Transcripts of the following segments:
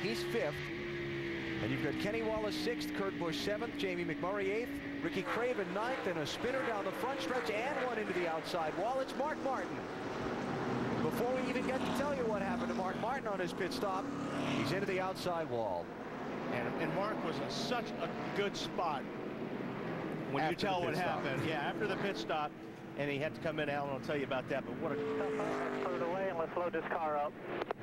He's 5th. And you've got Kenny Wallace 6th, Kurt Busch 7th, Jamie McMurray 8th, Ricky Craven 9th, and a spinner down the front stretch and one into the outside wall. It's Mark Martin. Before we even get to tell you what happened to Mark Martin on his pit stop, he's into the outside wall. And Mark was in such a good spot when you tell what happened. Yeah, after the pit stop, and he had to come in. Alan will tell you about that. But what a... Put it away and let's load this car up.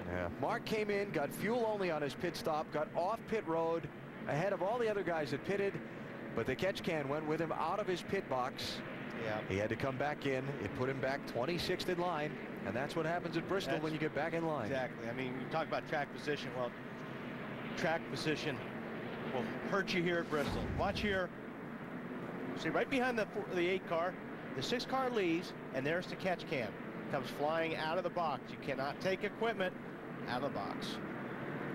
Yeah. Mark came in, got fuel only on his pit stop, got off pit road ahead of all the other guys that pitted, but the catch can went with him out of his pit box. Yeah. He had to come back in. It put him back 26th in line, and that's what happens at Bristol when you get back in line. Exactly. I mean, you talk about track position. Well, track position will hurt you here at Bristol. Watch here. See, right behind the 8 car, the 6 car leaves, and there's the catch can. Comes flying out of the box. You cannot take equipment out of the box.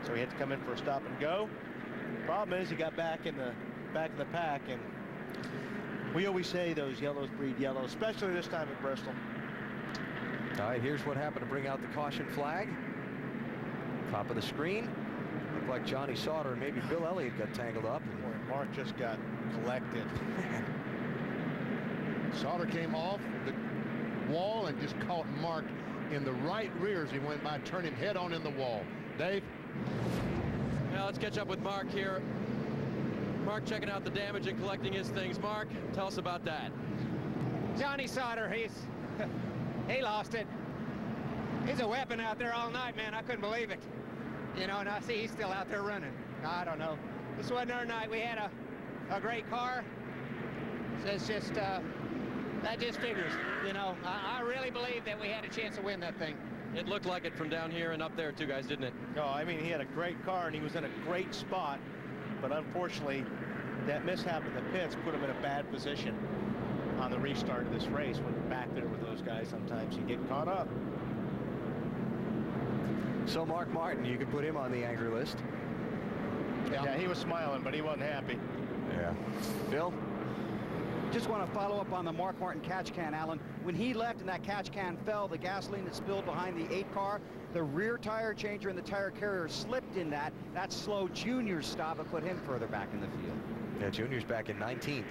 So he had to come in for a stop and go. Problem is, he got back in the back of the pack, and we always say those yellows breed yellow, especially this time at Bristol. All right, here's what happened to bring out the caution flag. Top of the screen. Looked like Johnny Sauter and maybe Bill Elliott got tangled up. Boy, Mark just got collected. Sauter came off the wall and just caught Mark in the right rear as he went by, turned him head on in the wall. Dave? Now let's catch up with Mark here. Mark checking out the damage and collecting his things. Mark, tell us about that. Johnny Sauter, he lost it. He's a weapon out there all night, man. I couldn't believe it. You know, and I see he's still out there running. I don't know. This wasn't our night. We had a great car. So it's just, that just figures. You know, I really believe that we had a chance to win that thing. It looked like it from down here and up there too, guys, didn't it? No, I mean, he had a great car and he was in a great spot, but unfortunately that mishap in the pits put him in a bad position on the restart of this race. When you're back there with those guys, sometimes you get caught up. So Mark Martin, you could put him on the angry list. Yeah, he was smiling, but he wasn't happy. Yeah. Bill? Just want to follow up on the Mark Martin catch can, Alan. When he left and that catch can fell, the gasoline that spilled behind the 8 car, the rear tire changer and the tire carrier slipped in that. That slowed Junior's stop and put him further back in the field. Yeah, Junior's back in 19th.